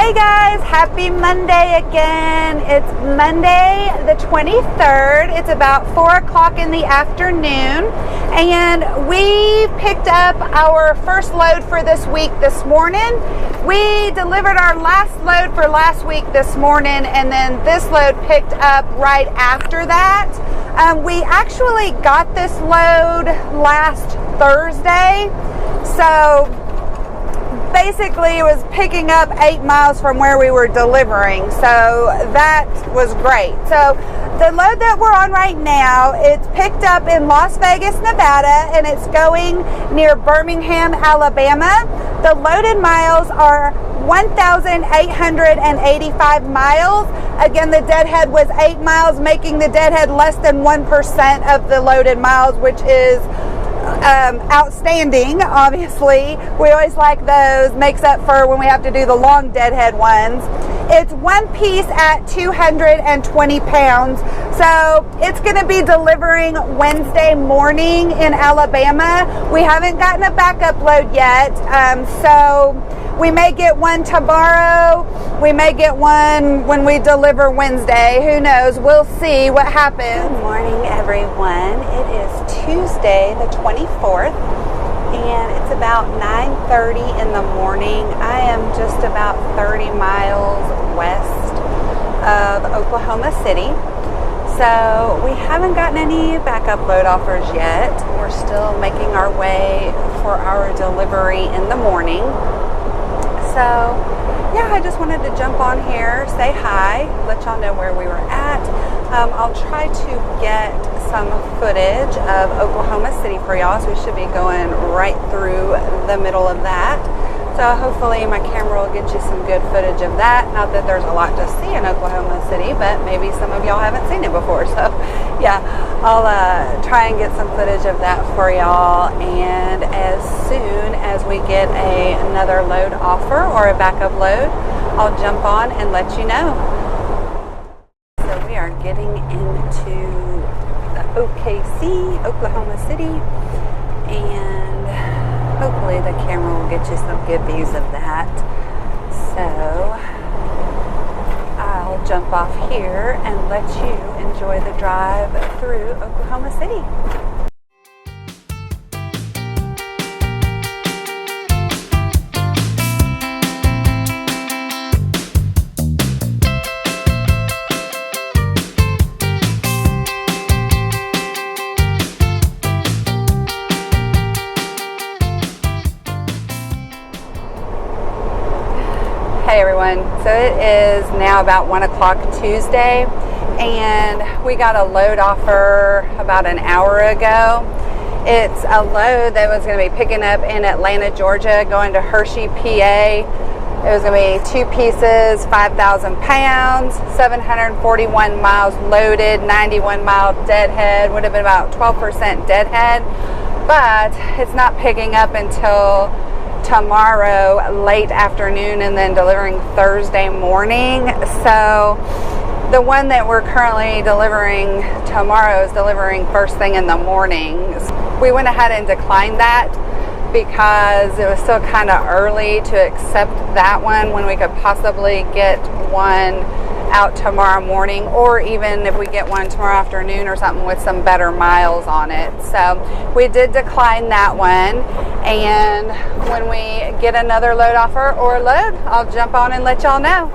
Hey guys, happy Monday again. It's Monday the 23rd. It's about 4 o'clock in the afternoon, and we picked up our first load for this week this morning. We delivered our last load for last week this morning, and then this load picked up right after that. We actually got this load last Thursday, so basically it was picking up 8 miles from where we were delivering, so that was great. So the load that we're on right now, it's picked up in Las Vegas, Nevada, and it's going near Birmingham, Alabama. The loaded miles are 1,885 miles. Again, the deadhead was 8 miles, making the deadhead less than 1% of the loaded miles, which is outstanding. Obviously, we always like those. Makes up for when we have to do the long deadhead ones. It's one piece at 220 pounds, so it's going to be delivering Wednesday morning in Alabama. We haven't gotten a backup load yet, so we may get one tomorrow. We may get one when we deliver Wednesday. Who knows? We'll see what happens. Good morning, everyone. It is Tuesday the 24th, and it's about 9:30 in the morning. I am just about 30 miles west of Oklahoma City. So we haven't gotten any backup load offers yet. We're still making our way for our delivery in the morning. So yeah, I just wanted to jump on here, say hi, let y'all know where we were at. I'll try to get some footage of Oklahoma City for y'all, so we should be going right through the middle of that. So hopefully my camera will get you some good footage of that. Not that there's a lot to see in Oklahoma City, but maybe some of y'all haven't seen it before. So yeah, I'll try and get some footage of that for y'all. And as soon as we get another load offer or a backup load, I'll jump on and let you know. So we are getting into the OKC, Oklahoma City, and hopefully the camera will get you some good views of that. So I'll jump off here and let you enjoy the drive through Oklahoma City. Hey everyone, so it is now about 1 o'clock Tuesday, and we got a load offer about an hour ago. It's a load that was going to be picking up in Atlanta, Georgia, going to Hershey, PA. It was going to be 2 pieces, 5,000 pounds, 741 miles loaded, 91 mile deadhead, would have been about 12% deadhead, but it's not picking up until tomorrow late afternoon and then delivering Thursday morning. So the one that we're currently delivering tomorrow is delivering first thing in the morning. We went ahead and declined that because it was still kind of early to accept that one when we could possibly get one out tomorrow morning, or even if we get one tomorrow afternoon or something with some better miles on it. So we did decline that one, and when we get another load offer or load, I'll jump on and let y'all know.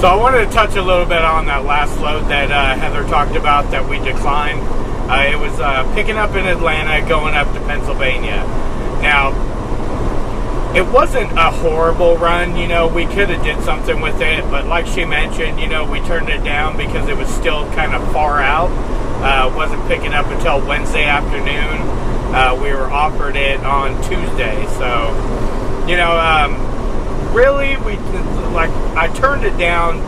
So I wanted to touch a little bit on that last load that Heather talked about that we declined. It was picking up in Atlanta, going up to Pennsylvania. Now, it wasn't a horrible run, you know, we could have did something with it, but like she mentioned, you know, we turned it down because it was still kind of far out. Wasn't picking up until Wednesday afternoon. We were offered it on Tuesday, so, you know, really, I turned it down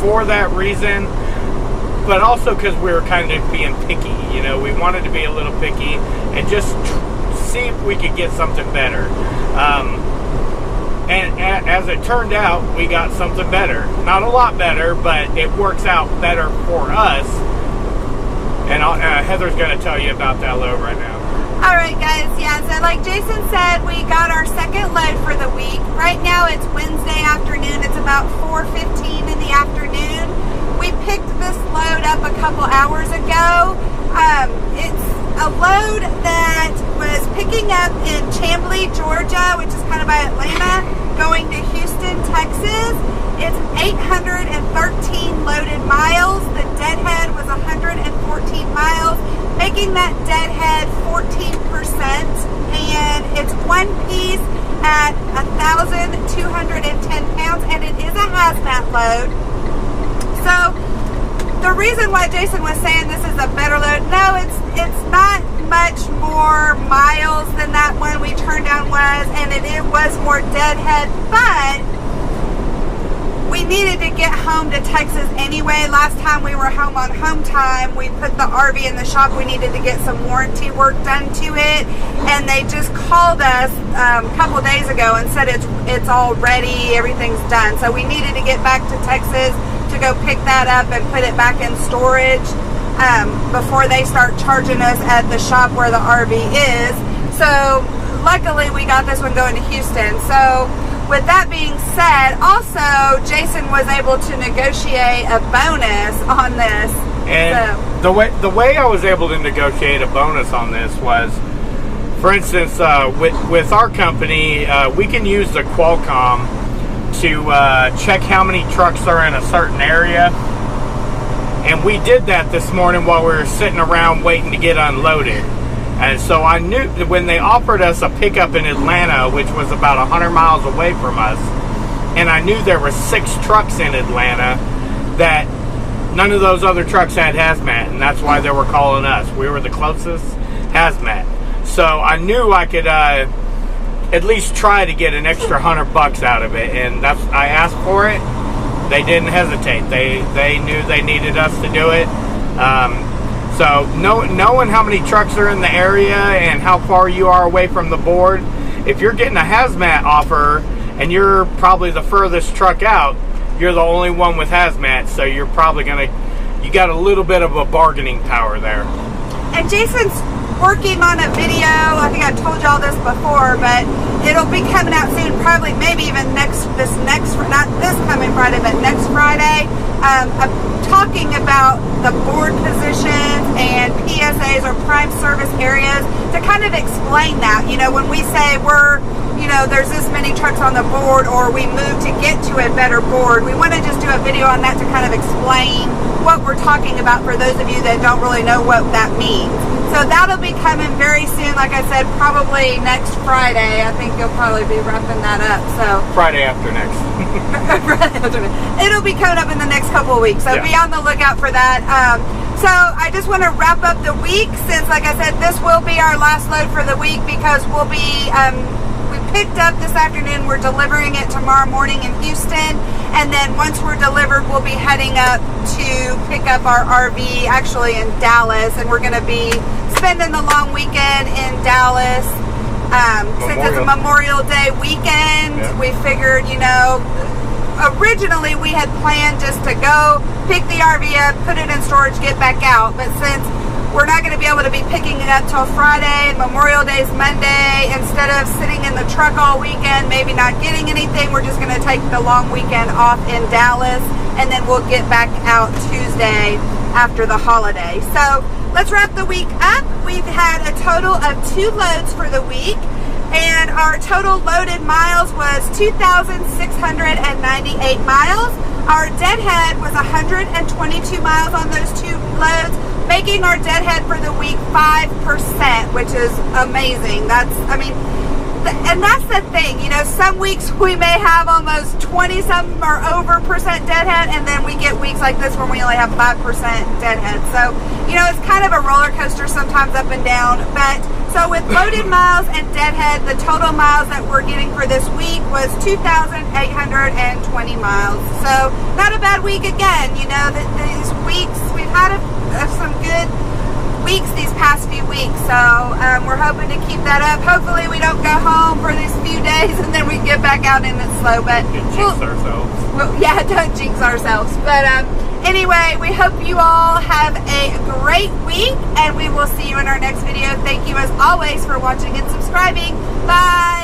for that reason, but also because we were kind of being picky, you know, we wanted to be a little picky and just see if we could get something better. And as it turned out, we got something better. Not a lot better, but it works out better for us. And Heather's going to tell you about that load right now. Alright guys, yeah, so like Jason said, we got our second load for the week. Right now it's Wednesday afternoon, it's about 4:15 in the afternoon. We picked this load up a couple hours ago. It's a load that was picking up in Chamblee, Georgia, which is kind of by Atlanta, going to Houston, Texas. It's 813 loaded miles. The deadhead was 114 miles, making that deadhead 14%, and it's one piece at 1,210 pounds, and it is a hazmat load. So the reason why Jason was saying this is a better load, no, it's not much more miles than that one we turned down was, and it was more deadhead, but we needed to get home to Texas anyway. Last time we were home on home time, we put the RV in the shop. We needed to get some warranty work done to it, and they just called us a couple days ago and said it's all ready, everything's done. So we needed to get back to Texas to go pick that up and put it back in storage before they start charging us at the shop where the RV is. So luckily we got this one going to Houston. So with that being said, also Jason was able to negotiate a bonus on this. And so the way I was able to negotiate a bonus on this was, for instance, with our company, we can use the Qualcomm to check how many trucks are in a certain area. And we did that this morning while we were sitting around waiting to get unloaded. And so I knew that when they offered us a pickup in Atlanta, which was about 100 miles away from us, and I knew there were 6 trucks in Atlanta, that none of those other trucks had hazmat, and that's why they were calling us. We were the closest hazmat. So I knew I could at least try to get an extra $100 out of it, and I asked for it. They didn't hesitate. They knew they needed us to do it. So knowing how many trucks are in the area and how far you are away from the board, if you're getting a hazmat offer and you're probably the furthest truck out, you're the only one with hazmat, so you're probably you got a little bit of a bargaining power there. And Jason's working on a video, I think I've told y'all this before, but it'll be coming out soon, probably maybe even not this coming Friday, but next Friday. I'm talking about the board positions and PSAs or prime service areas to kind of explain that. You know, when we say there's this many trucks on the board, or we move to get to a better board, we want to just do a video on that to kind of explain what we're talking about for those of you that don't really know what that means. So that'll be coming very soon. Like I said, probably next Friday. I think you'll probably be wrapping that up. So Friday after next. It'll be coming up in the next couple of weeks. So be on the lookout for that. So I just want to wrap up the week, since, like I said, this will be our last load for the week, because we'll be we picked up this afternoon. We're delivering it tomorrow morning in Houston, and then once we're delivered, we'll be heading up to pick up our RV actually in Dallas, and we're going to be spending the long weekend in Dallas. Since it's a Memorial Day weekend, we figured, originally we had planned just to go pick the RV up, put it in storage, get back out, but since we're not going to be able to be picking it up till Friday, and Memorial Day's Monday, instead of sitting in the truck all weekend, maybe not getting anything, we're just going to take the long weekend off in Dallas, and then we'll get back out Tuesday after the holiday. So let's wrap the week up. We've had a total of 2 loads for the week, and our total loaded miles was 2,698 miles. Our deadhead was 122 miles on those 2 loads, making our deadhead for the week 5%, which is amazing. And that's the thing, you know, some weeks we may have almost 20-something or over percent deadhead, and then we get weeks like this where we only have 5% deadhead. So, you know, it's kind of a roller coaster sometimes up and down. But so with loaded miles and deadhead, the total miles that we're getting for this week was 2,820 miles. So not a bad week again. You know, these weeks we've had some good weeks these past few weeks, so we're hoping to keep that up. Hopefully we don't go home for these few days and then we get back out and it's slow, but jinx ourselves. Well, yeah, don't jinx ourselves. But anyway, we hope you all have a great week, and we will see you in our next video. Thank you as always for watching and subscribing. Bye.